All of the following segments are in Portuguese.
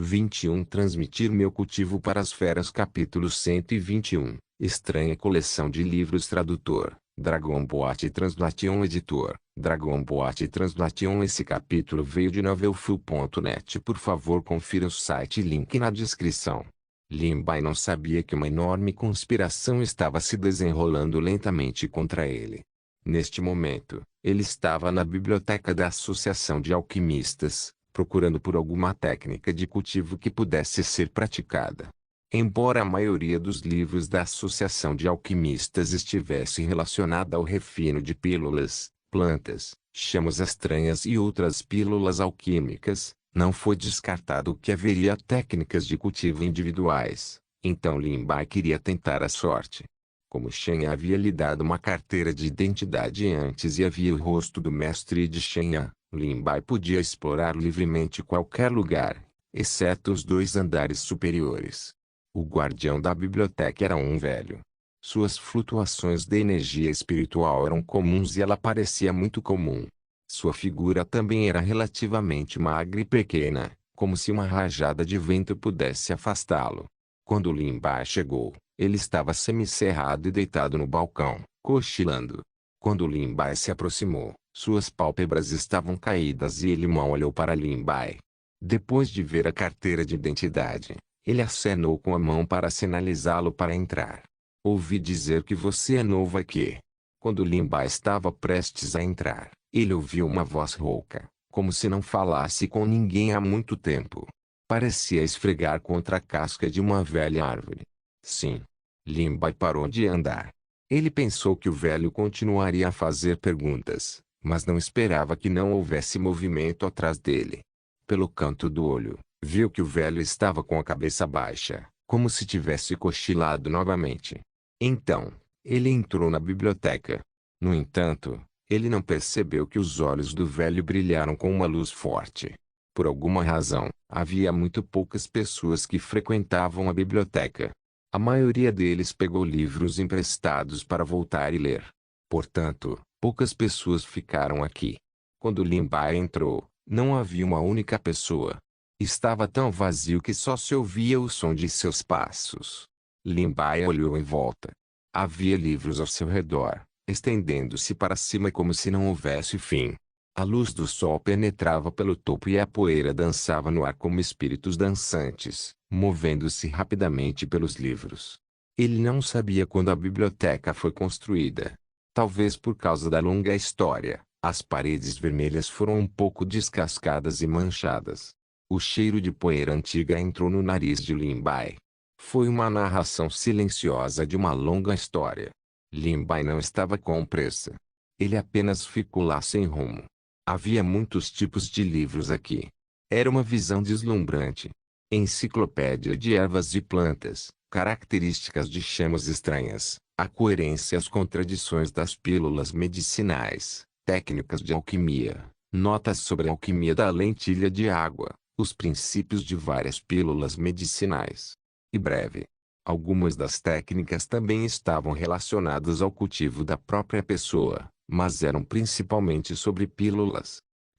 21 Transmitir meu cultivo para as feras. Capítulo 121 Estranha coleção de livros. Tradutor: Dragon Boat Translation. Editor: Dragon Boat Translation. Esse capítulo veio de novelfull.net. Por favor, confira o site, link na descrição. Lin Bai não sabia que uma enorme conspiração estava se desenrolando lentamente contra ele. Neste momento, ele estava na biblioteca da Associação de Alquimistas, procurando por alguma técnica de cultivo que pudesse ser praticada. Embora a maioria dos livros da Associação de Alquimistas estivesse relacionada ao refino de pílulas, plantas, chamas estranhas e outras pílulas alquímicas, não foi descartado que haveria técnicas de cultivo individuais. Então Lin Bai queria tentar a sorte. Como Shen havia lhe dado uma carteira de identidade antes e havia o rosto do mestre de Shen, Lin Bai podia explorar livremente qualquer lugar, exceto os 2 andares superiores. O guardião da biblioteca era um velho. Suas flutuações de energia espiritual eram comuns e ela parecia muito comum. Sua figura também era relativamente magra e pequena, como se uma rajada de vento pudesse afastá-lo. Quando Lin Bai chegou, ele estava semicerrado e deitado no balcão, cochilando. Quando Lin Bai se aproximou, suas pálpebras estavam caídas e ele mal olhou para Lin Bai. Depois de ver a carteira de identidade, ele acenou com a mão para sinalizá-lo para entrar. Ouvi dizer que você é novo aqui. Quando Lin Bai estava prestes a entrar, ele ouviu uma voz rouca, como se não falasse com ninguém há muito tempo. Parecia esfregar contra a casca de uma velha árvore. Sim. Lin Bai parou de andar. Ele pensou que o velho continuaria a fazer perguntas, mas não esperava que não houvesse movimento atrás dele. Pelo canto do olho, viu que o velho estava com a cabeça baixa, como se tivesse cochilado novamente. Então, ele entrou na biblioteca. No entanto, ele não percebeu que os olhos do velho brilharam com uma luz forte. Por alguma razão, havia muito poucas pessoas que frequentavam a biblioteca. A maioria deles pegou livros emprestados para voltar e ler. Portanto, poucas pessoas ficaram aqui. Quando Lin Bai entrou, não havia uma única pessoa. Estava tão vazio que só se ouvia o som de seus passos. Lin Bai olhou em volta. Havia livros ao seu redor, estendendo-se para cima como se não houvesse fim. A luz do sol penetrava pelo topo e a poeira dançava no ar como espíritos dançantes, movendo-se rapidamente pelos livros. Ele não sabia quando a biblioteca foi construída. Talvez por causa da longa história, as paredes vermelhas foram um pouco descascadas e manchadas. O cheiro de poeira antiga entrou no nariz de Lin Bai. Foi uma narração silenciosa de uma longa história. Lin Bai não estava com pressa. Ele apenas ficou lá sem rumo. Havia muitos tipos de livros aqui. Era uma visão deslumbrante. Enciclopédia de ervas e plantas, características de chamas estranhas, a coerência e as contradições das pílulas medicinais, técnicas de alquimia, notas sobre a alquimia da lentilha de água, os princípios de várias pílulas medicinais. E breve. Algumas das técnicas também estavam relacionadas ao cultivo da própria pessoa, mas eram principalmente sobre pílulas.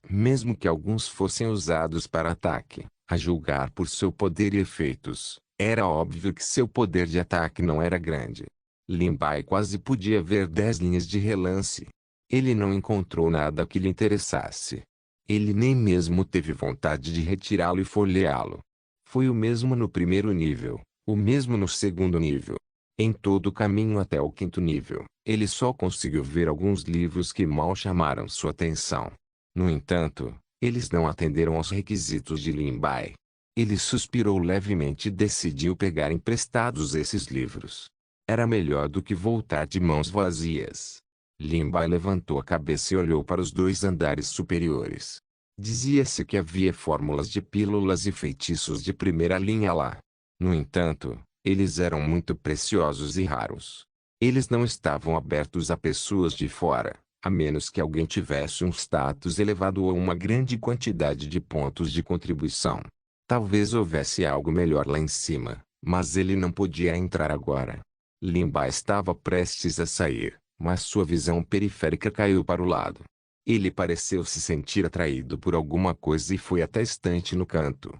Mesmo que alguns fossem usados para ataque, a julgar por seu poder e efeitos, era óbvio que seu poder de ataque não era grande. Lin Bai quase podia ver 10 linhas de relance. Ele não encontrou nada que lhe interessasse. Ele nem mesmo teve vontade de retirá-lo e folheá-lo. Foi o mesmo no primeiro nível, o mesmo no segundo nível. Em todo o caminho até o quinto nível, ele só conseguiu ver alguns livros que mal chamaram sua atenção. No entanto, eles não atenderam aos requisitos de Lin Bai. Ele suspirou levemente e decidiu pegar emprestados esses livros. Era melhor do que voltar de mãos vazias. Lin Bai levantou a cabeça e olhou para os 2 andares superiores. Dizia-se que havia fórmulas de pílulas e feitiços de primeira linha lá. No entanto, eles eram muito preciosos e raros. Eles não estavam abertos a pessoas de fora, a menos que alguém tivesse um status elevado ou uma grande quantidade de pontos de contribuição. Talvez houvesse algo melhor lá em cima, mas ele não podia entrar agora. Lin Bai estava prestes a sair, mas sua visão periférica caiu para o lado. Ele pareceu se sentir atraído por alguma coisa e foi até a estante no canto.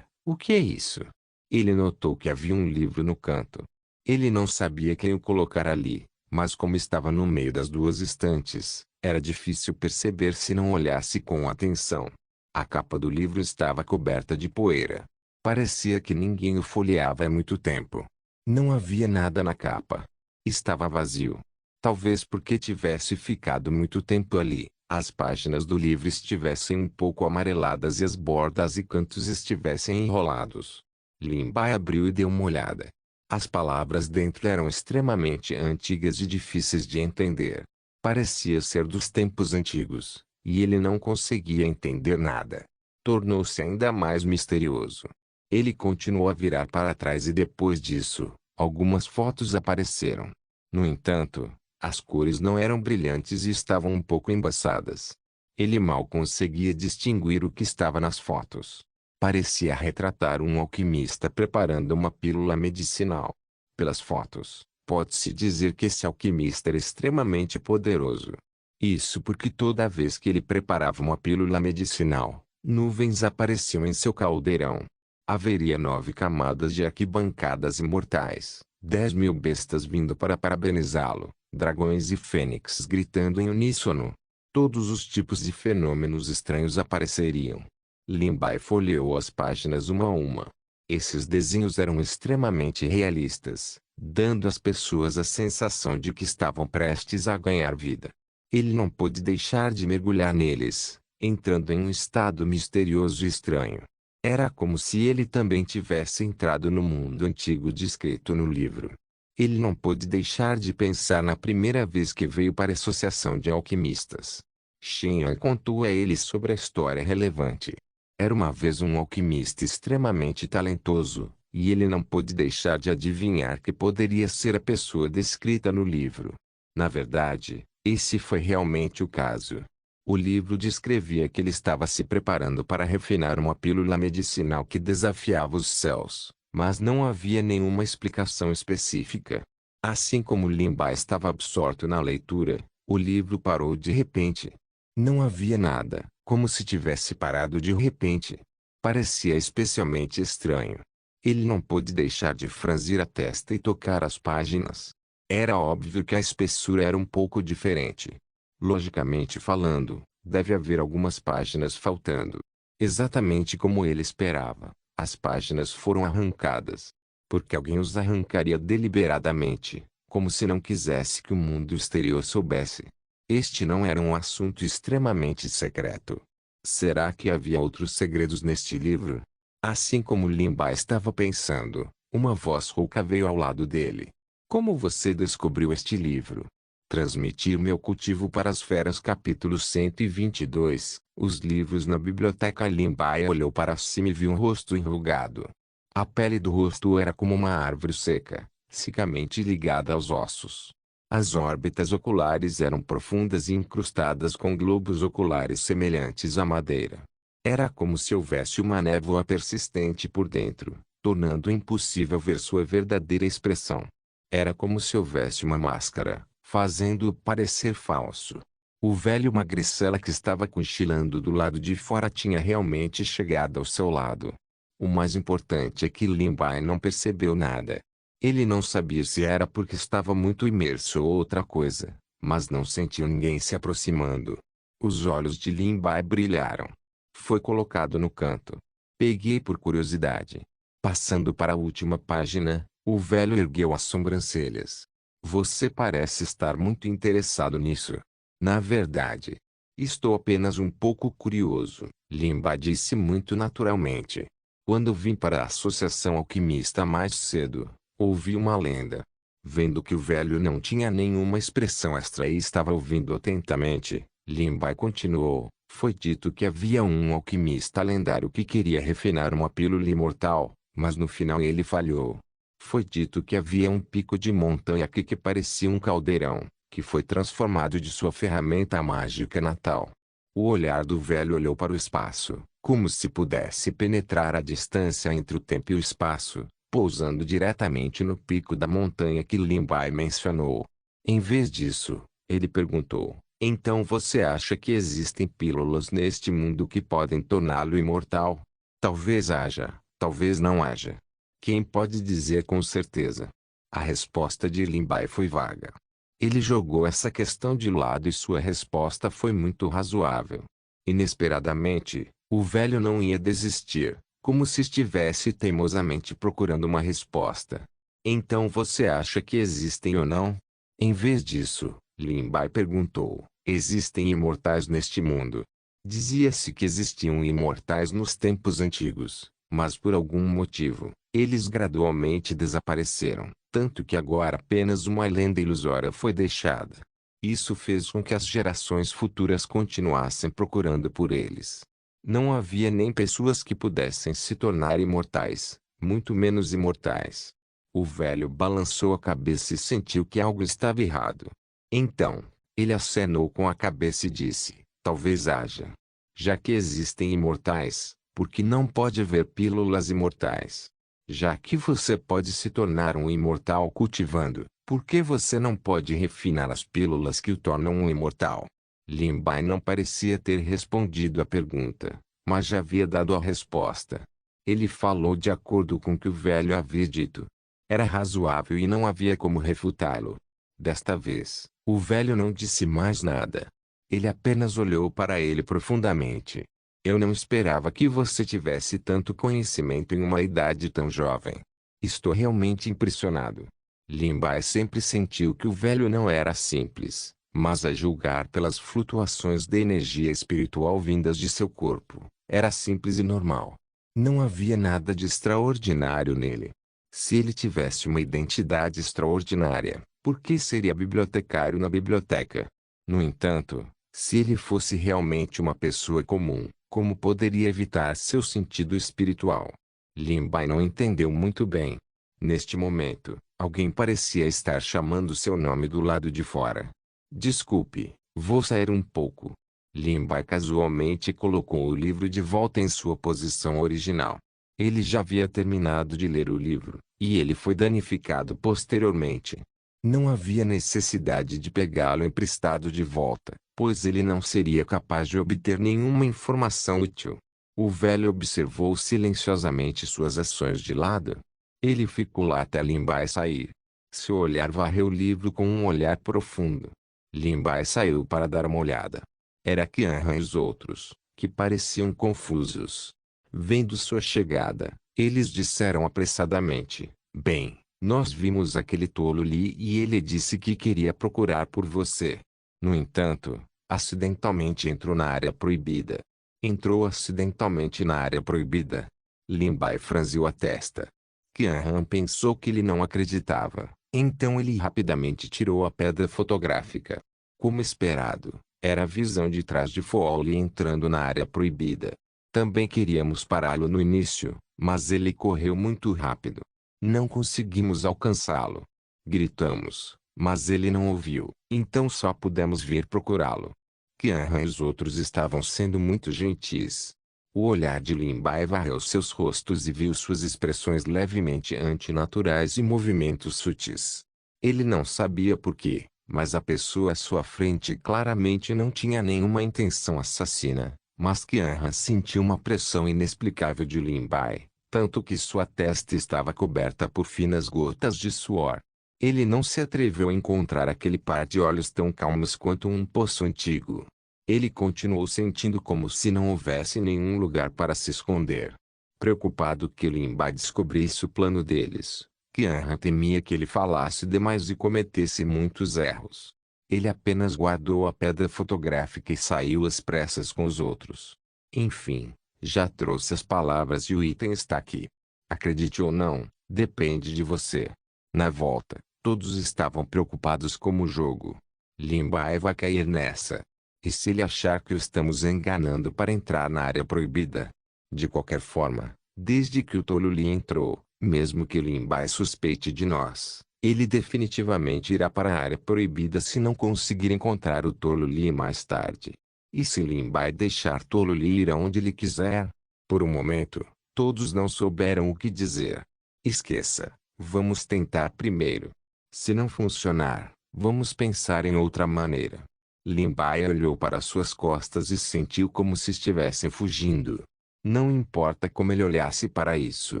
O que é isso? Ele notou que havia um livro no canto. Ele não sabia quem o colocar ali, mas como estava no meio das duas estantes, era difícil perceber se não olhasse com atenção. A capa do livro estava coberta de poeira. Parecia que ninguém o folheava há muito tempo. Não havia nada na capa. Estava vazio. Talvez porque tivesse ficado muito tempo ali, as páginas do livro estivessem um pouco amareladas e as bordas e cantos estivessem enrolados. Limbai abriu e deu uma olhada. As palavras dentro eram extremamente antigas e difíceis de entender. Parecia ser dos tempos antigos, e ele não conseguia entender nada. Tornou-se ainda mais misterioso. Ele continuou a virar para trás e depois disso, algumas fotos apareceram. No entanto, as cores não eram brilhantes e estavam um pouco embaçadas. Ele mal conseguia distinguir o que estava nas fotos. Parecia retratar um alquimista preparando uma pílula medicinal. Pelas fotos, pode-se dizer que esse alquimista era extremamente poderoso. Isso porque toda vez que ele preparava uma pílula medicinal, nuvens apareciam em seu caldeirão. Haveria 9 camadas de arquibancadas imortais, 10.000 bestas vindo para parabenizá-lo, dragões e fênixes gritando em uníssono. Todos os tipos de fenômenos estranhos apareceriam. Limbai folheou as páginas uma a uma. Esses desenhos eram extremamente realistas, dando às pessoas a sensação de que estavam prestes a ganhar vida. Ele não pôde deixar de mergulhar neles, entrando em um estado misterioso e estranho. Era como se ele também tivesse entrado no mundo antigo descrito no livro. Ele não pôde deixar de pensar na primeira vez que veio para a Associação de Alquimistas. Shen contou a ele sobre a história relevante. Era uma vez um alquimista extremamente talentoso, e ele não pôde deixar de adivinhar que poderia ser a pessoa descrita no livro. Na verdade, esse foi realmente o caso. O livro descrevia que ele estava se preparando para refinar uma pílula medicinal que desafiava os céus, mas não havia nenhuma explicação específica. Assim como Limbai estava absorto na leitura, o livro parou de repente. Não havia nada, como se tivesse parado de repente. Parecia especialmente estranho. Ele não pôde deixar de franzir a testa e tocar as páginas. Era óbvio que a espessura era um pouco diferente. Logicamente falando, deve haver algumas páginas faltando. Exatamente como ele esperava, as páginas foram arrancadas. Porque alguém os arrancaria deliberadamente, como se não quisesse que o mundo exterior soubesse. Este não era um assunto extremamente secreto. Será que havia outros segredos neste livro? Assim como Limbai estava pensando, uma voz rouca veio ao lado dele. Como você descobriu este livro? Transmitir meu cultivo para as feras capítulo 122. Os livros na biblioteca. Limbai olhou para cima e viu um rosto enrugado. A pele do rosto era como uma árvore seca, secamente ligada aos ossos. As órbitas oculares eram profundas e incrustadas com globos oculares semelhantes à madeira. Era como se houvesse uma névoa persistente por dentro, tornando impossível ver sua verdadeira expressão. Era como se houvesse uma máscara, fazendo-o parecer falso. O velho magricela que estava cochilando do lado de fora tinha realmente chegado ao seu lado. O mais importante é que Limbai não percebeu nada. Ele não sabia se era porque estava muito imerso ou outra coisa, mas não sentiu ninguém se aproximando. Os olhos de Limbai brilharam. Foi colocado no canto. Peguei por curiosidade. Passando para a última página, o velho ergueu as sobrancelhas. Você parece estar muito interessado nisso. Na verdade, estou apenas um pouco curioso, Limbai disse muito naturalmente. Quando vim para a Associação Alquimista mais cedo, ouvi uma lenda. Vendo que o velho não tinha nenhuma expressão extra e estava ouvindo atentamente, Limbai continuou. Foi dito que havia um alquimista lendário que queria refinar uma pílula imortal, mas no final ele falhou. Foi dito que havia um pico de montanha aqui que parecia um caldeirão, que foi transformado de sua ferramenta mágica natal. O olhar do velho olhou para o espaço, como se pudesse penetrar a distância entre o tempo e o espaço, pousando diretamente no pico da montanha que Limbai mencionou. Em vez disso, ele perguntou, então você acha que existem pílulas neste mundo que podem torná-lo imortal? Talvez haja, Talvez não haja. Quem pode dizer com certeza? A resposta de Lin Bai foi vaga. Ele jogou essa questão de lado e sua resposta foi muito razoável. Inesperadamente, o velho não ia desistir, como se estivesse teimosamente procurando uma resposta. Então você acha que existem ou não? Em vez disso, Lin Bai perguntou, existem imortais neste mundo? Dizia-se que existiam imortais nos tempos antigos, mas por algum motivo, eles gradualmente desapareceram, tanto que agora apenas uma lenda ilusória foi deixada. Isso fez com que as gerações futuras continuassem procurando por eles. Não havia nem pessoas que pudessem se tornar imortais, muito menos imortais. O velho balançou a cabeça e sentiu que algo estava errado. Então, ele acenou com a cabeça e disse, talvez haja. Já que existem imortais, por que não pode haver pílulas imortais? Já que você pode se tornar um imortal cultivando, por que você não pode refinar as pílulas que o tornam um imortal? Lin Bai não parecia ter respondido à pergunta, mas já havia dado a resposta. Ele falou de acordo com o que o velho havia dito. Era razoável e não havia como refutá-lo. Desta vez, o velho não disse mais nada. Ele apenas olhou para ele profundamente. Eu não esperava que você tivesse tanto conhecimento em uma idade tão jovem. Estou realmente impressionado. Lin Bai sempre sentiu que o velho não era simples, mas a julgar pelas flutuações de energia espiritual vindas de seu corpo, era simples e normal. Não havia nada de extraordinário nele. Se ele tivesse uma identidade extraordinária, por que seria bibliotecário na biblioteca? No entanto, se ele fosse realmente uma pessoa comum, como poderia evitar seu sentido espiritual? Lin Bai não entendeu muito bem. Neste momento, alguém parecia estar chamando seu nome do lado de fora. Desculpe, vou sair um pouco. Lin Bai casualmente colocou o livro de volta em sua posição original. Ele já havia terminado de ler o livro, e ele foi danificado posteriormente. Não havia necessidade de pegá-lo emprestado de volta, pois ele não seria capaz de obter nenhuma informação útil. O velho observou silenciosamente suas ações de lado. Ele ficou lá até Lin Bai sair. Seu olhar varreu o livro com um olhar profundo. Lin Bai saiu para dar uma olhada. Era Qianran e os outros, que pareciam confusos. Vendo sua chegada, eles disseram apressadamente, bem, nós vimos aquele tolo Li e ele disse que queria procurar por você. No entanto, acidentalmente entrou na área proibida. Entrou acidentalmente na área proibida. Lin Bai franziu a testa. Qianran pensou que ele não acreditava, então ele rapidamente tirou a pedra fotográfica. Como esperado, era a visão de trás de Foali entrando na área proibida. Também queríamos pará-lo no início, mas ele correu muito rápido. Não conseguimos alcançá-lo. Gritamos, mas ele não ouviu, então só pudemos vir procurá-lo. Qianran e os outros estavam sendo muito gentis. O olhar de Lin Bai varreu seus rostos e viu suas expressões levemente antinaturais e movimentos sutis. Ele não sabia por quê, mas a pessoa à sua frente claramente não tinha nenhuma intenção assassina. Mas Qianran sentiu uma pressão inexplicável de Lin Bai, tanto que sua testa estava coberta por finas gotas de suor. Ele não se atreveu a encontrar aquele par de olhos tão calmos quanto um poço antigo. Ele continuou sentindo como se não houvesse nenhum lugar para se esconder. Preocupado que Lin Bai descobrisse o plano deles, Qianran temia que ele falasse demais e cometesse muitos erros. Ele apenas guardou a pedra fotográfica e saiu às pressas com os outros. Enfim, já trouxe as palavras e o item está aqui. Acredite ou não, depende de você. Na volta, todos estavam preocupados como o jogo. Lin Bai vai cair nessa. E se ele achar que o estamos enganando para entrar na área proibida? De qualquer forma, desde que o tolo Li entrou, mesmo que Lin Bai suspeite de nós, ele definitivamente irá para a área proibida se não conseguir encontrar o tolo Li mais tarde. E se Lin Bai deixar tolo Li ir aonde ele quiser? Por um momento, todos não souberam o que dizer. Esqueça, vamos tentar primeiro. Se não funcionar, vamos pensar em outra maneira. Lin Bai olhou para suas costas e sentiu como se estivessem fugindo. Não importa como ele olhasse para isso,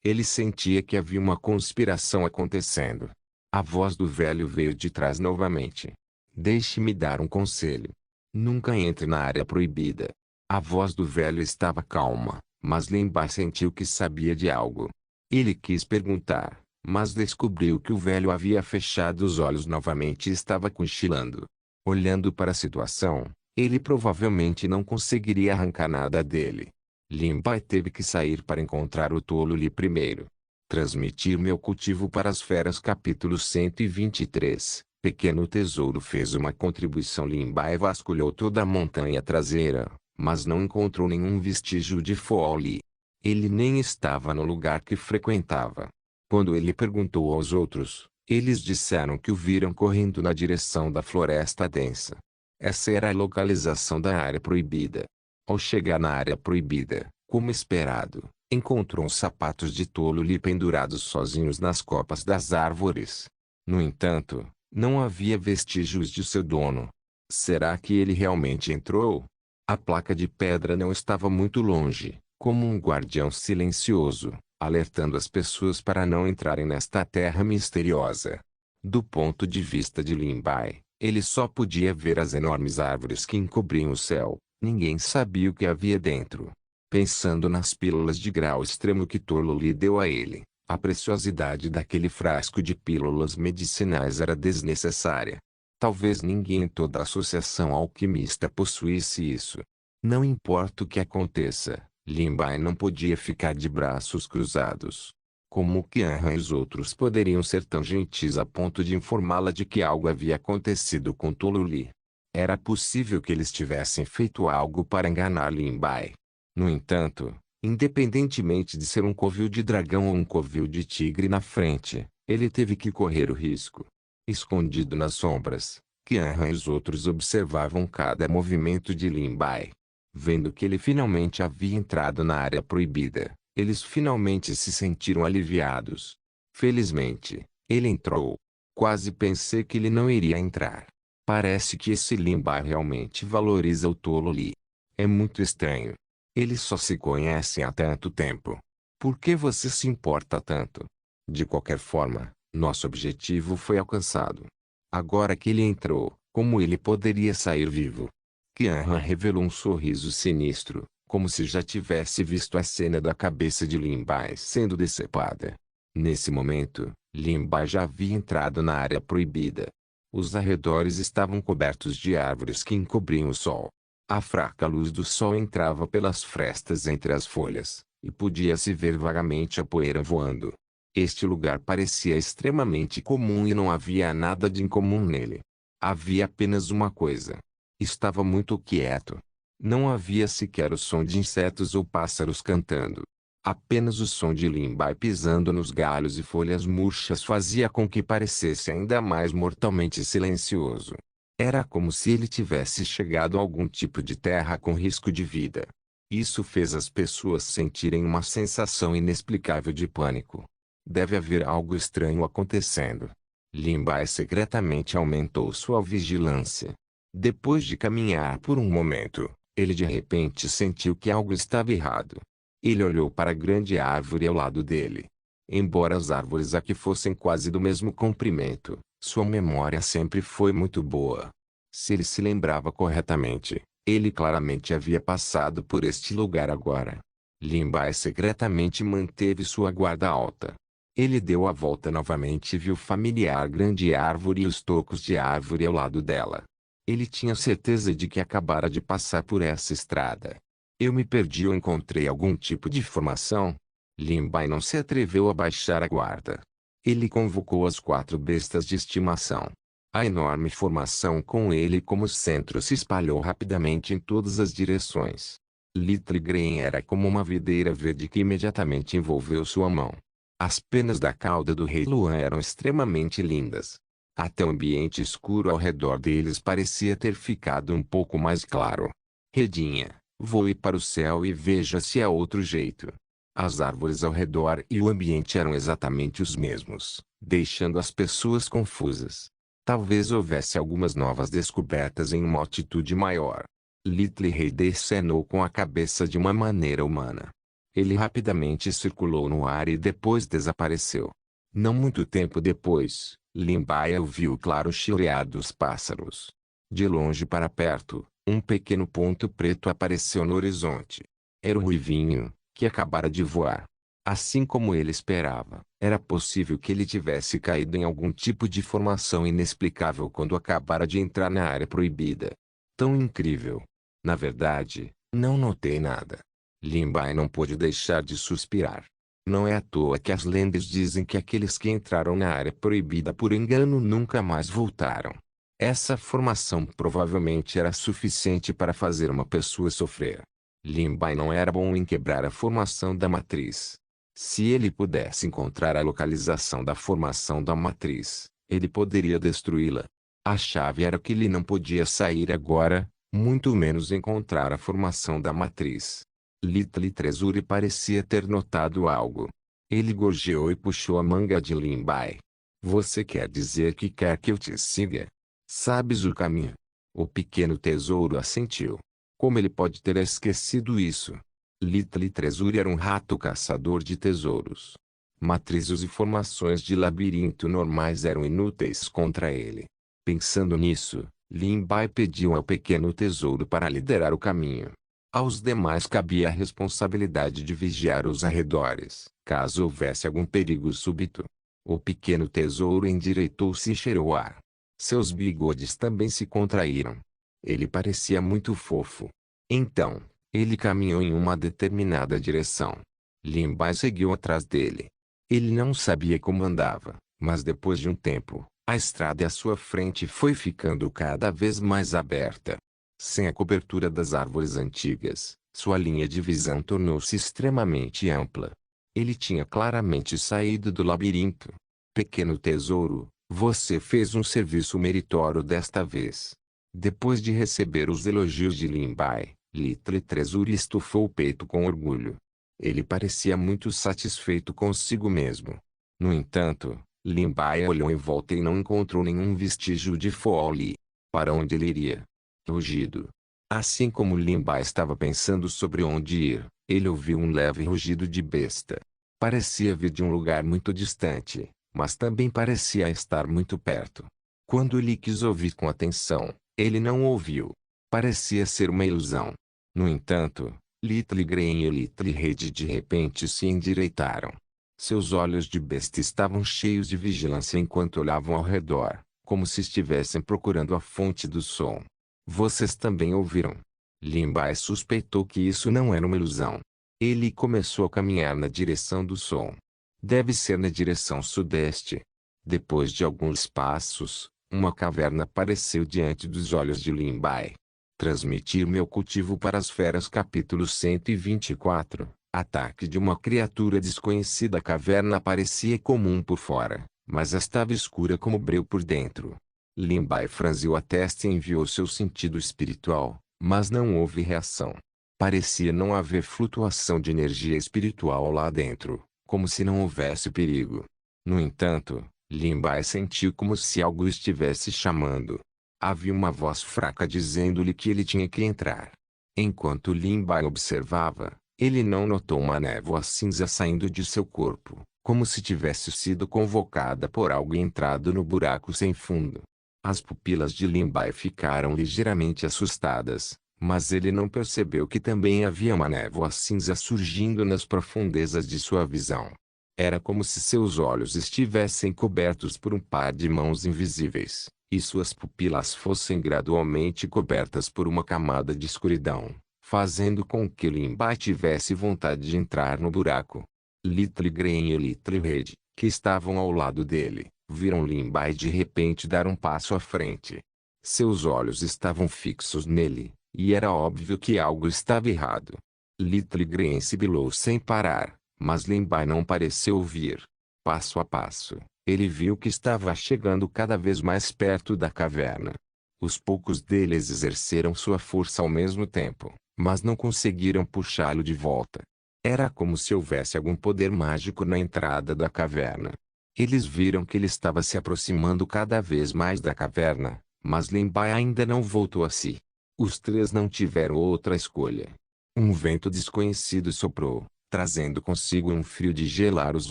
ele sentia que havia uma conspiração acontecendo. A voz do velho veio de trás novamente. Deixe-me dar um conselho. Nunca entre na área proibida. A voz do velho estava calma, mas Limbai sentiu que sabia de algo. Ele quis perguntar, mas descobriu que o velho havia fechado os olhos novamente e estava cochilando. Olhando para a situação, ele provavelmente não conseguiria arrancar nada dele. Limbai teve que sair para encontrar o tolo Li primeiro. Transmitir meu cultivo para as feras capítulo 123. Pequeno Tesouro fez uma contribuição. Limbai vasculhou toda a montanha traseira, mas não encontrou nenhum vestígio de Foal Li. Ele nem estava no lugar que frequentava. Quando ele perguntou aos outros, eles disseram que o viram correndo na direção da floresta densa. Essa era a localização da área proibida. Ao chegar na área proibida, como esperado, encontrou os sapatos de tolo Li pendurados sozinhos nas copas das árvores. No entanto, não havia vestígios de seu dono. Será que ele realmente entrou? A placa de pedra não estava muito longe, como um guardião silencioso, alertando as pessoas para não entrarem nesta terra misteriosa. Do ponto de vista de Limbai, ele só podia ver as enormes árvores que encobriam o céu. Ninguém sabia o que havia dentro. Pensando nas pílulas de grau extremo que Tolo Li deu a ele, a preciosidade daquele frasco de pílulas medicinais era desnecessária. Talvez ninguém em toda a associação alquimista possuísse isso. Não importa o que aconteça, Limbai não podia ficar de braços cruzados. Como Qianran e os outros poderiam ser tão gentis a ponto de informá-la de que algo havia acontecido com Tolo Li? Era possível que eles tivessem feito algo para enganar Limbai. No entanto, independentemente de ser um covil de dragão ou um covil de tigre na frente, ele teve que correr o risco. Escondido nas sombras, Qianran e os outros observavam cada movimento de Limbai. Vendo que ele finalmente havia entrado na área proibida, eles finalmente se sentiram aliviados. Felizmente, ele entrou. Quase pensei que ele não iria entrar. Parece que esse Limbai realmente valoriza o Tolo Li. É muito estranho. Eles só se conhecem há tanto tempo. Por que você se importa tanto? De qualquer forma, nosso objetivo foi alcançado. Agora que ele entrou, como ele poderia sair vivo? Qianran revelou um sorriso sinistro, como se já tivesse visto a cena da cabeça de Limbai sendo decepada. Nesse momento, Limbai já havia entrado na área proibida. Os arredores estavam cobertos de árvores que encobriam o sol. A fraca luz do sol entrava pelas frestas entre as folhas, e podia-se ver vagamente a poeira voando. Este lugar parecia extremamente comum e não havia nada de incomum nele. Havia apenas uma coisa. Estava muito quieto. Não havia sequer o som de insetos ou pássaros cantando. Apenas o som de Limbai pisando nos galhos e folhas murchas fazia com que parecesse ainda mais mortalmente silencioso. Era como se ele tivesse chegado a algum tipo de terra com risco de vida. Isso fez as pessoas sentirem uma sensação inexplicável de pânico. Deve haver algo estranho acontecendo. Limbai secretamente aumentou sua vigilância. Depois de caminhar por um momento, ele de repente sentiu que algo estava errado. Ele olhou para a grande árvore ao lado dele. Embora as árvores aqui fossem quase do mesmo comprimento, sua memória sempre foi muito boa. Se ele se lembrava corretamente, ele claramente havia passado por este lugar agora. Limbai secretamente manteve sua guarda alta. Ele deu a volta novamente e viu familiar grande árvore e os tocos de árvore ao lado dela. Ele tinha certeza de que acabara de passar por essa estrada. Eu me perdi ou encontrei algum tipo de formação? Limbai não se atreveu a baixar a guarda. Ele convocou as 4 bestas de estimação. A enorme formação com ele como centro se espalhou rapidamente em todas as direções. Little Green era como uma videira verde que imediatamente envolveu sua mão. As penas da cauda do Rei Luan eram extremamente lindas. Até o ambiente escuro ao redor deles parecia ter ficado um pouco mais claro. Redinha, voe para o céu e veja se há outro jeito. As árvores ao redor e o ambiente eram exatamente os mesmos, deixando as pessoas confusas. Talvez houvesse algumas novas descobertas em uma altitude maior. Little Rei decenou com a cabeça de uma maneira humana. Ele rapidamente circulou no ar e depois desapareceu. Não muito tempo depois, Limbai ouviu o claro chilear dos pássaros. De longe para perto, um pequeno ponto preto apareceu no horizonte. Era o Ruivinho, que acabara de voar. Assim como ele esperava, era possível que ele tivesse caído em algum tipo de formação inexplicável quando acabara de entrar na área proibida. Tão incrível! Na verdade, não notei nada. Limbai não pôde deixar de suspirar. Não é à toa que as lendas dizem que aqueles que entraram na área proibida por engano nunca mais voltaram. Essa formação provavelmente era suficiente para fazer uma pessoa sofrer. Limbai não era bom em quebrar a formação da matriz. Se ele pudesse encontrar a localização da formação da matriz, ele poderia destruí-la. A chave era que ele não podia sair agora, muito menos encontrar a formação da matriz. Little Treasure parecia ter notado algo. Ele gorjeou e puxou a manga de Limbai. Você quer dizer que quer que eu te siga? Sabes o caminho? O pequeno tesouro assentiu. Como ele pode ter esquecido isso? Little Treasure era um rato caçador de tesouros. Matrizes e formações de labirinto normais eram inúteis contra ele. Pensando nisso, Limbai pediu ao pequeno tesouro para liderar o caminho. Aos demais cabia a responsabilidade de vigiar os arredores, caso houvesse algum perigo súbito. O pequeno tesouro endireitou-se e cheirou o ar. Seus bigodes também se contraíram. Ele parecia muito fofo. Então, ele caminhou em uma determinada direção. Limbai seguiu atrás dele. Ele não sabia como andava, mas depois de um tempo, a estrada à sua frente foi ficando cada vez mais aberta. Sem a cobertura das árvores antigas, sua linha de visão tornou-se extremamente ampla. Ele tinha claramente saído do labirinto. Pequeno tesouro, você fez um serviço meritório desta vez. Depois de receber os elogios de Limbai, Little Treasure estufou o peito com orgulho. Ele parecia muito satisfeito consigo mesmo. No entanto, Limbai olhou em volta e não encontrou nenhum vestígio de Foali. Para onde ele iria? Rugido. Assim como Limbai estava pensando sobre onde ir, ele ouviu um leve rugido de besta. Parecia vir de um lugar muito distante, mas também parecia estar muito perto. Quando ele quis ouvir com atenção, ele não ouviu. Parecia ser uma ilusão. No entanto, Little Green e Little Red de repente se endireitaram. Seus olhos de besta estavam cheios de vigilância enquanto olhavam ao redor, como se estivessem procurando a fonte do som. Vocês também ouviram? Limbai suspeitou que isso não era uma ilusão. Ele começou a caminhar na direção do som. Deve ser na direção sudeste. Depois de alguns passos, uma caverna apareceu diante dos olhos de Limbai. Transmitir meu cultivo para as feras capítulo 124. Ataque de uma criatura desconhecida. A caverna parecia comum por fora, mas estava escura como breu por dentro. Limbai franziu a testa e enviou seu sentido espiritual, mas não houve reação. Parecia não haver flutuação de energia espiritual lá dentro, como se não houvesse perigo. No entanto, Limbai sentiu como se algo estivesse chamando. Havia uma voz fraca dizendo-lhe que ele tinha que entrar. Enquanto Limbai observava, ele não notou uma névoa cinza saindo de seu corpo, como se tivesse sido convocada por algo e entrado no buraco sem fundo. As pupilas de Limbai ficaram ligeiramente assustadas, mas ele não percebeu que também havia uma névoa cinza surgindo nas profundezas de sua visão. Era como se seus olhos estivessem cobertos por um par de mãos invisíveis, e suas pupilas fossem gradualmente cobertas por uma camada de escuridão, fazendo com que Limbai tivesse vontade de entrar no buraco. Little Green e Little Red, que estavam ao lado dele, viram Limbai de repente dar um passo à frente. Seus olhos estavam fixos nele, e era óbvio que algo estava errado. Little Green sibilou sem parar, mas Limbai não pareceu ouvir. Passo a passo, ele viu que estava chegando cada vez mais perto da caverna. Os poucos deles exerceram sua força ao mesmo tempo, mas não conseguiram puxá-lo de volta. Era como se houvesse algum poder mágico na entrada da caverna. Eles viram que ele estava se aproximando cada vez mais da caverna, mas Limbai ainda não voltou a si. Os três não tiveram outra escolha. Um vento desconhecido soprou, trazendo consigo um frio de gelar os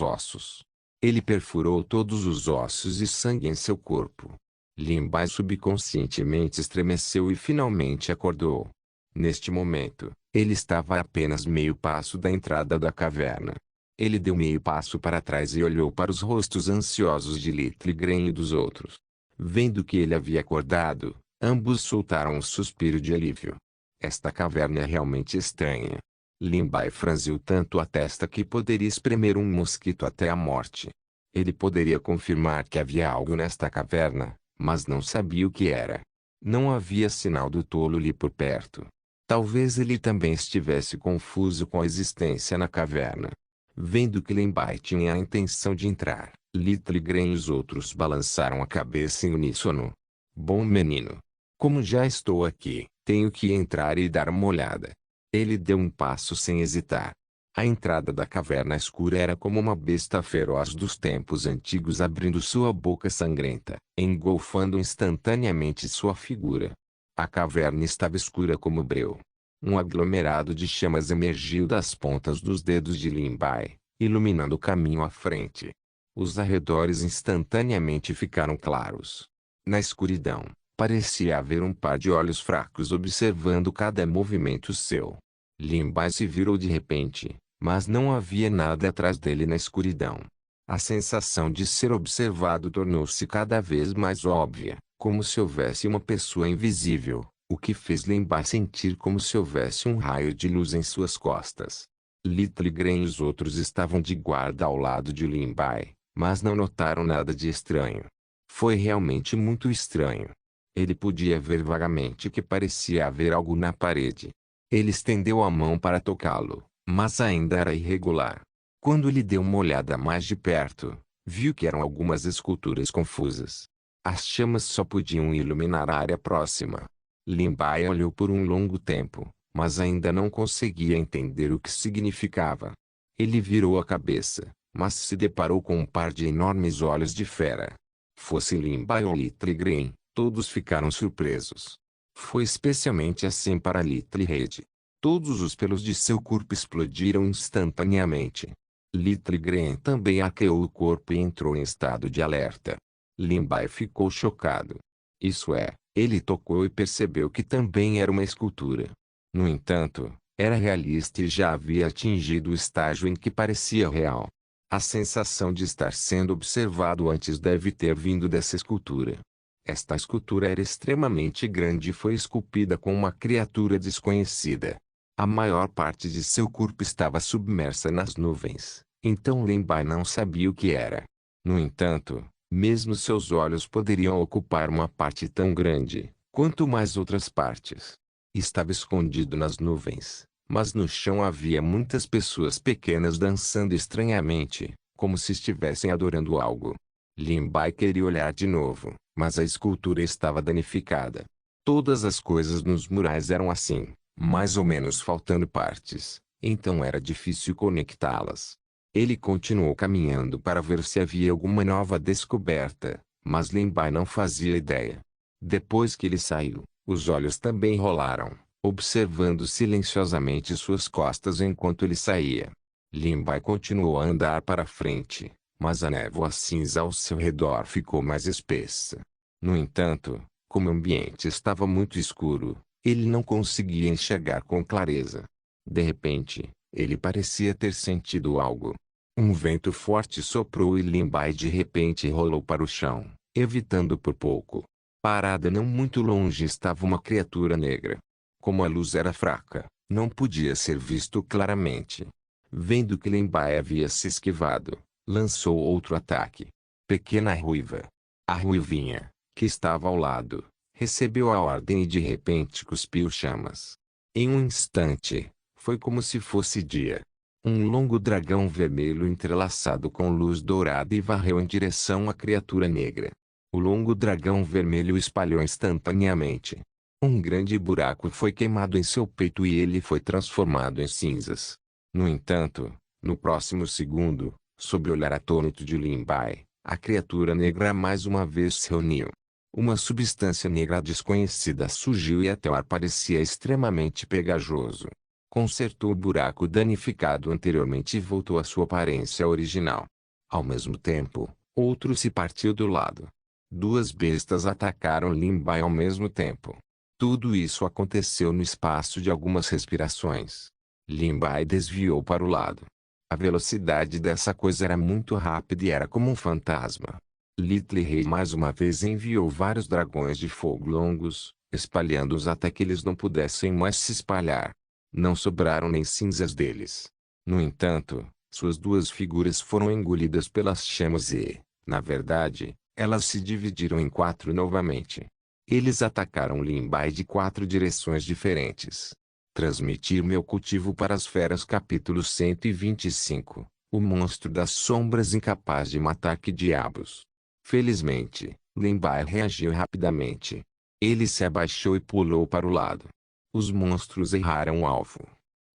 ossos. Ele perfurou todos os ossos e sangue em seu corpo. Lin-Bai subconscientemente estremeceu e finalmente acordou. Neste momento, ele estava a apenas meio passo da entrada da caverna. Ele deu meio passo para trás e olhou para os rostos ansiosos de Little Gren e dos outros. Vendo que ele havia acordado, ambos soltaram um suspiro de alívio. Esta caverna é realmente estranha. Lin-Bai franziu tanto a testa que poderia espremer um mosquito até a morte. Ele poderia confirmar que havia algo nesta caverna, mas não sabia o que era. Não havia sinal do tolo ali por perto. Talvez ele também estivesse confuso com a existência na caverna. Vendo que Lin-Bai tinha a intenção de entrar, Little Gren e os outros balançaram a cabeça em uníssono. Bom menino. Como já estou aqui, tenho que entrar e dar uma olhada. Ele deu um passo sem hesitar. A entrada da caverna escura era como uma besta feroz dos tempos antigos abrindo sua boca sangrenta, engolfando instantaneamente sua figura. A caverna estava escura como breu. Um aglomerado de chamas emergiu das pontas dos dedos de Lin-Bai, iluminando o caminho à frente. Os arredores instantaneamente ficaram claros. Na escuridão, parecia haver um par de olhos fracos observando cada movimento seu. Lin-Bai se virou de repente, mas não havia nada atrás dele na escuridão. A sensação de ser observado tornou-se cada vez mais óbvia, como se houvesse uma pessoa invisível, o que fez Lin-Bai sentir como se houvesse um raio de luz em suas costas. Little Gren e os outros estavam de guarda ao lado de Lin-Bai, mas não notaram nada de estranho. Foi realmente muito estranho. Ele podia ver vagamente que parecia haver algo na parede. Ele estendeu a mão para tocá-lo, mas ainda era irregular. Quando ele deu uma olhada mais de perto, viu que eram algumas esculturas confusas. As chamas só podiam iluminar a área próxima. Lin-Bai olhou por um longo tempo, mas ainda não conseguia entender o que significava. Ele virou a cabeça, mas se deparou com um par de enormes olhos de fera. Fosse Lin-Bai ou Little Gren, todos ficaram surpresos. Foi especialmente assim para Little Red. Todos os pelos de seu corpo explodiram instantaneamente. Little Gren também arqueou o corpo e entrou em estado de alerta. Lin-Bai ficou chocado. Isso é, ele tocou e percebeu que também era uma escultura. No entanto, era realista e já havia atingido o estágio em que parecia real. A sensação de estar sendo observado antes deve ter vindo dessa escultura. Esta escultura era extremamente grande e foi esculpida com uma criatura desconhecida. A maior parte de seu corpo estava submersa nas nuvens, então Lin-Bai não sabia o que era. No entanto, mesmo seus olhos poderiam ocupar uma parte tão grande, quanto mais outras partes. Estava escondido nas nuvens, mas no chão havia muitas pessoas pequenas dançando estranhamente, como se estivessem adorando algo. Lin-Bai queria olhar de novo, mas a escultura estava danificada. Todas as coisas nos murais eram assim, mais ou menos faltando partes, então era difícil conectá-las. Ele continuou caminhando para ver se havia alguma nova descoberta, mas Lin-Bai não fazia ideia. Depois que ele saiu, os olhos também rolaram, observando silenciosamente suas costas enquanto ele saía. Lin-Bai continuou a andar para frente, mas a névoa cinza ao seu redor ficou mais espessa. No entanto, como o ambiente estava muito escuro, ele não conseguia enxergar com clareza. De repente, ele parecia ter sentido algo. Um vento forte soprou e Lin-Bai de repente rolou para o chão, evitando por pouco. Parada não muito longe estava uma criatura negra. Como a luz era fraca, não podia ser visto claramente. Vendo que Lin-Bai havia se esquivado, lançou outro ataque. Pequena ruiva. A ruivinha, que estava ao lado, recebeu a ordem e de repente cuspiu chamas. Em um instante, foi como se fosse dia. Um longo dragão vermelho entrelaçado com luz dourada e varreu em direção à criatura negra. O longo dragão vermelho espalhou instantaneamente. Um grande buraco foi queimado em seu peito e ele foi transformado em cinzas. No entanto, no próximo segundo, sob o olhar atônito de Lin-Bai, a criatura negra mais uma vez se reuniu. Uma substância negra desconhecida surgiu e até o ar parecia extremamente pegajoso. Consertou o buraco danificado anteriormente e voltou à sua aparência original. Ao mesmo tempo, outro se partiu do lado. Duas bestas atacaram Limbai ao mesmo tempo. Tudo isso aconteceu no espaço de algumas respirações. Limbai desviou para o lado. A velocidade dessa coisa era muito rápida e era como um fantasma. Little Rei mais uma vez enviou vários dragões de fogo longos, espalhando-os até que eles não pudessem mais se espalhar. Não sobraram nem cinzas deles. No entanto, suas duas figuras foram engolidas pelas chamas e, na verdade, elas se dividiram em quatro novamente. Eles atacaram Limbai de quatro direções diferentes. Transmitir meu cultivo para as feras capítulo 125. O monstro das sombras incapaz de matar que diabos. Felizmente, Limbai reagiu rapidamente. Ele se abaixou e pulou para o lado. Os monstros erraram o alvo.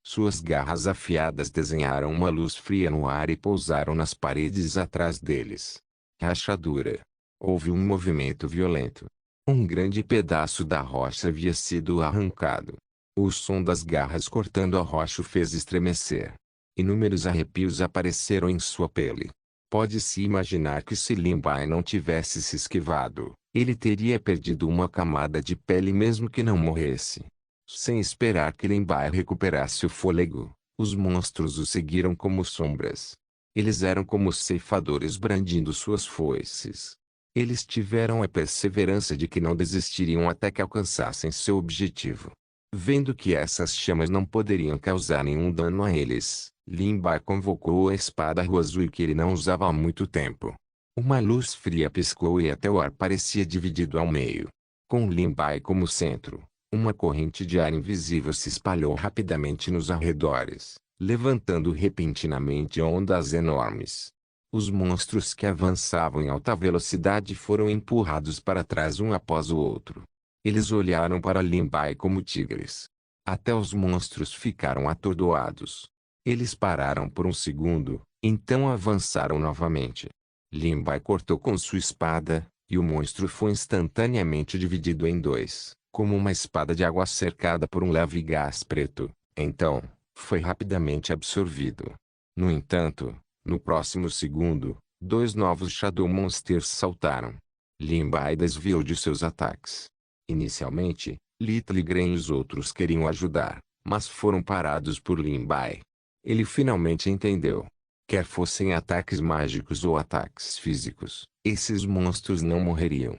Suas garras afiadas desenharam uma luz fria no ar e pousaram nas paredes atrás deles. Rachadura. Houve um movimento violento. Um grande pedaço da rocha havia sido arrancado. O som das garras cortando a rocha o fez estremecer. Inúmeros arrepios apareceram em sua pele. Pode-se imaginar que se Limbai não tivesse se esquivado, ele teria perdido uma camada de pele mesmo que não morresse. Sem esperar que Limbai recuperasse o fôlego, os monstros o seguiram como sombras. Eles eram como ceifadores brandindo suas foices. Eles tiveram a perseverança de que não desistiriam até que alcançassem seu objetivo. Vendo que essas chamas não poderiam causar nenhum dano a eles, Limbai convocou a espada azul que ele não usava há muito tempo. Uma luz fria piscou e até o ar parecia dividido ao meio. Com Limbai como centro, uma corrente de ar invisível se espalhou rapidamente nos arredores, levantando repentinamente ondas enormes. Os monstros que avançavam em alta velocidade foram empurrados para trás um após o outro. Eles olharam para Limbai como tigres. Até os monstros ficaram atordoados. Eles pararam por um segundo, então avançaram novamente. Limbai cortou com sua espada, e o monstro foi instantaneamente dividido em dois, como uma espada de água cercada por um leve gás preto. Então, foi rapidamente absorvido. No entanto, no próximo segundo, dois novos Shadow Monsters saltaram. Limbai desviou de seus ataques. Inicialmente, Little Green e os outros queriam ajudar, mas foram parados por Limbai. Ele finalmente entendeu. Quer fossem ataques mágicos ou ataques físicos, esses monstros não morreriam.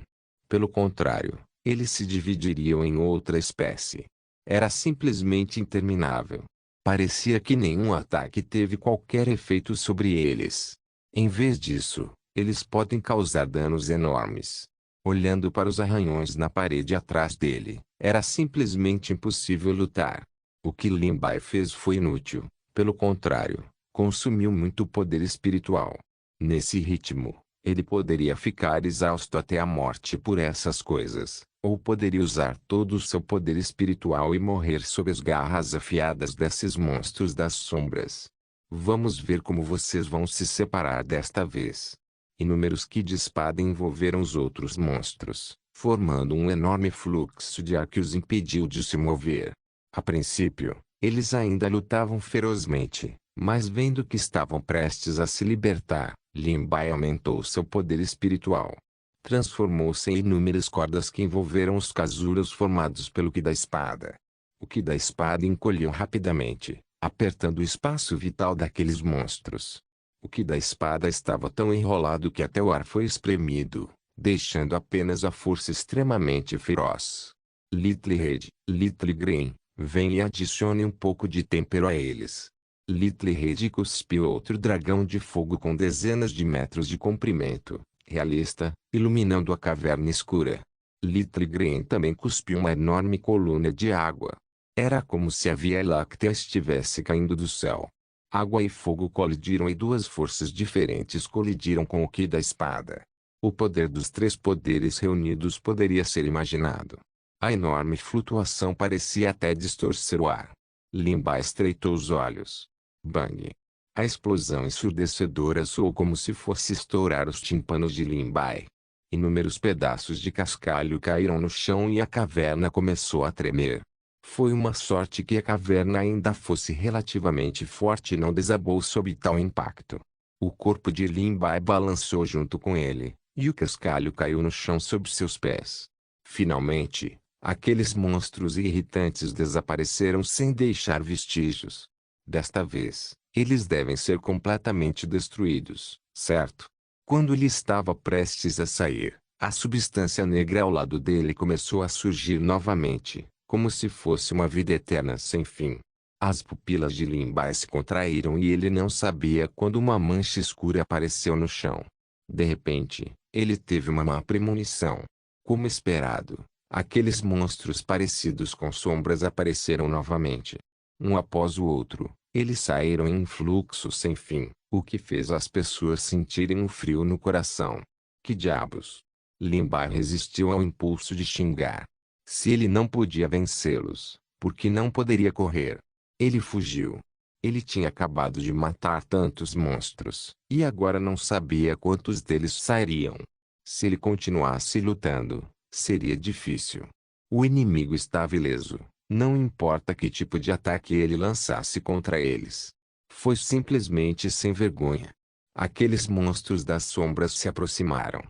Pelo contrário, eles se dividiriam em outra espécie. Era simplesmente interminável. Parecia que nenhum ataque teve qualquer efeito sobre eles. Em vez disso, eles podem causar danos enormes. Olhando para os arranhões na parede atrás dele, era simplesmente impossível lutar. O que Limbai fez foi inútil, pelo contrário, consumiu muito poder espiritual. Nesse ritmo, ele poderia ficar exausto até a morte por essas coisas, ou poderia usar todo o seu poder espiritual e morrer sob as garras afiadas desses monstros das sombras. Vamos ver como vocês vão se separar desta vez. Inúmeros ki de espada envolveram os outros monstros, formando um enorme fluxo de ar que os impediu de se mover. A princípio, eles ainda lutavam ferozmente, mas vendo que estavam prestes a se libertar, Limbai aumentou seu poder espiritual. Transformou-se em inúmeras cordas que envolveram os casulos formados pelo ki da espada. O ki da espada encolheu rapidamente, apertando o espaço vital daqueles monstros. O ki da espada estava tão enrolado que até o ar foi espremido, deixando apenas a força extremamente feroz. Little Red, Little Green, vem e adicione um pouco de tempero a eles. Little Red cuspiu outro dragão de fogo com dezenas de metros de comprimento, realista, iluminando a caverna escura. Little Green também cuspiu uma enorme coluna de água. Era como se a Via Láctea estivesse caindo do céu. Água e fogo colidiram e duas forças diferentes colidiram com o ki da espada. O poder dos três poderes reunidos poderia ser imaginado. A enorme flutuação parecia até distorcer o ar. Limbai estreitou os olhos. Bang! A explosão ensurdecedora soou como se fosse estourar os tímpanos de Limbai. Inúmeros pedaços de cascalho caíram no chão e a caverna começou a tremer. Foi uma sorte que a caverna ainda fosse relativamente forte e não desabou sob tal impacto. O corpo de Limbai balançou junto com ele, e o cascalho caiu no chão sob seus pés. Finalmente, aqueles monstros irritantes desapareceram sem deixar vestígios. Desta vez, eles devem ser completamente destruídos, certo? Quando ele estava prestes a sair, a substância negra ao lado dele começou a surgir novamente, como se fosse uma vida eterna sem fim. As pupilas de Limbai se contraíram e ele não sabia quando uma mancha escura apareceu no chão. De repente, ele teve uma má premonição. Como esperado, aqueles monstros parecidos com sombras apareceram novamente. Um após o outro, eles saíram em um fluxo sem fim, o que fez as pessoas sentirem um frio no coração. Que diabos! Limbai resistiu ao impulso de xingar. Se ele não podia vencê-los, por que não poderia correr? Ele fugiu. Ele tinha acabado de matar tantos monstros, e agora não sabia quantos deles sairiam. Se ele continuasse lutando, seria difícil. O inimigo estava ileso, não importa que tipo de ataque ele lançasse contra eles. Foi simplesmente sem vergonha. Aqueles monstros das sombras se aproximaram.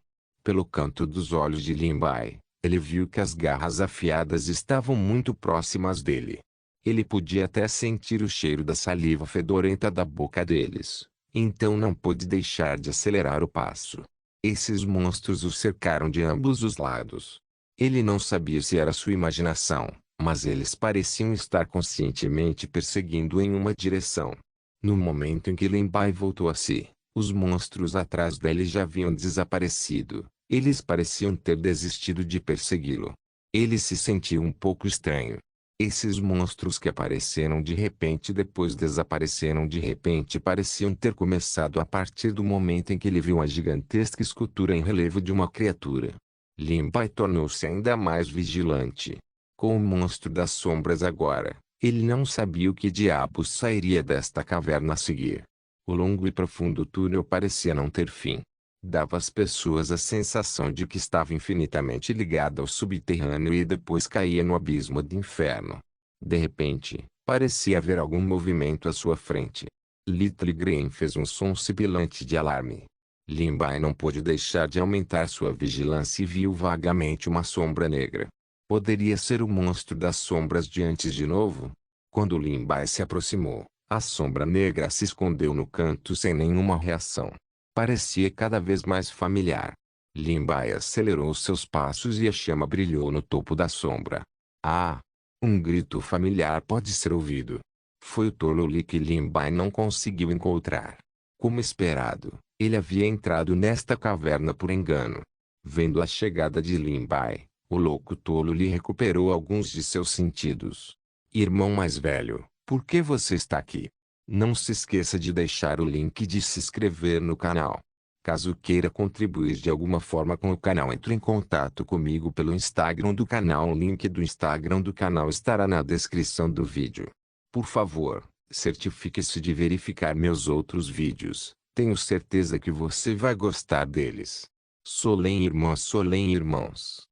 Pelo canto dos olhos de Limbai, ele viu que as garras afiadas estavam muito próximas dele. Ele podia até sentir o cheiro da saliva fedorenta da boca deles, então não pôde deixar de acelerar o passo. Esses monstros o cercaram de ambos os lados. Ele não sabia se era sua imaginação, mas eles pareciam estar conscientemente perseguindo em uma direção. No momento em que Limbai voltou a si, os monstros atrás dele já haviam desaparecido. Eles pareciam ter desistido de persegui-lo. Ele se sentiu um pouco estranho. Esses monstros que apareceram de repente e depois desapareceram de repente pareciam ter começado a partir do momento em que ele viu a gigantesca escultura em relevo de uma criatura. Limbai tornou-se ainda mais vigilante. Com o monstro das sombras agora, ele não sabia o que diabos sairia desta caverna a seguir. O longo e profundo túnel parecia não ter fim. Dava às pessoas a sensação de que estava infinitamente ligado ao subterrâneo e depois caía no abismo do inferno. De repente, parecia haver algum movimento à sua frente. Little Green fez um som sibilante de alarme. Limbai não pôde deixar de aumentar sua vigilância e viu vagamente uma sombra negra. Poderia ser o monstro das sombras de antes de novo? Quando Limbai se aproximou, a sombra negra se escondeu no canto sem nenhuma reação. Parecia cada vez mais familiar. Limbai acelerou seus passos e a chama brilhou no topo da sombra. Ah! Um grito familiar pode ser ouvido. Foi o tolo Lee que Limbai não conseguiu encontrar. Como esperado, ele havia entrado nesta caverna por engano. Vendo a chegada de Limbai, o louco tolo Lee recuperou alguns de seus sentidos. Irmão mais velho, por que você está aqui? Não se esqueça de deixar o link de se inscrever no canal. Caso queira contribuir de alguma forma com o canal, entre em contato comigo pelo Instagram do canal. O link do Instagram do canal estará na descrição do vídeo. Por favor, certifique-se de verificar meus outros vídeos. Tenho certeza que você vai gostar deles. Solem irmãos.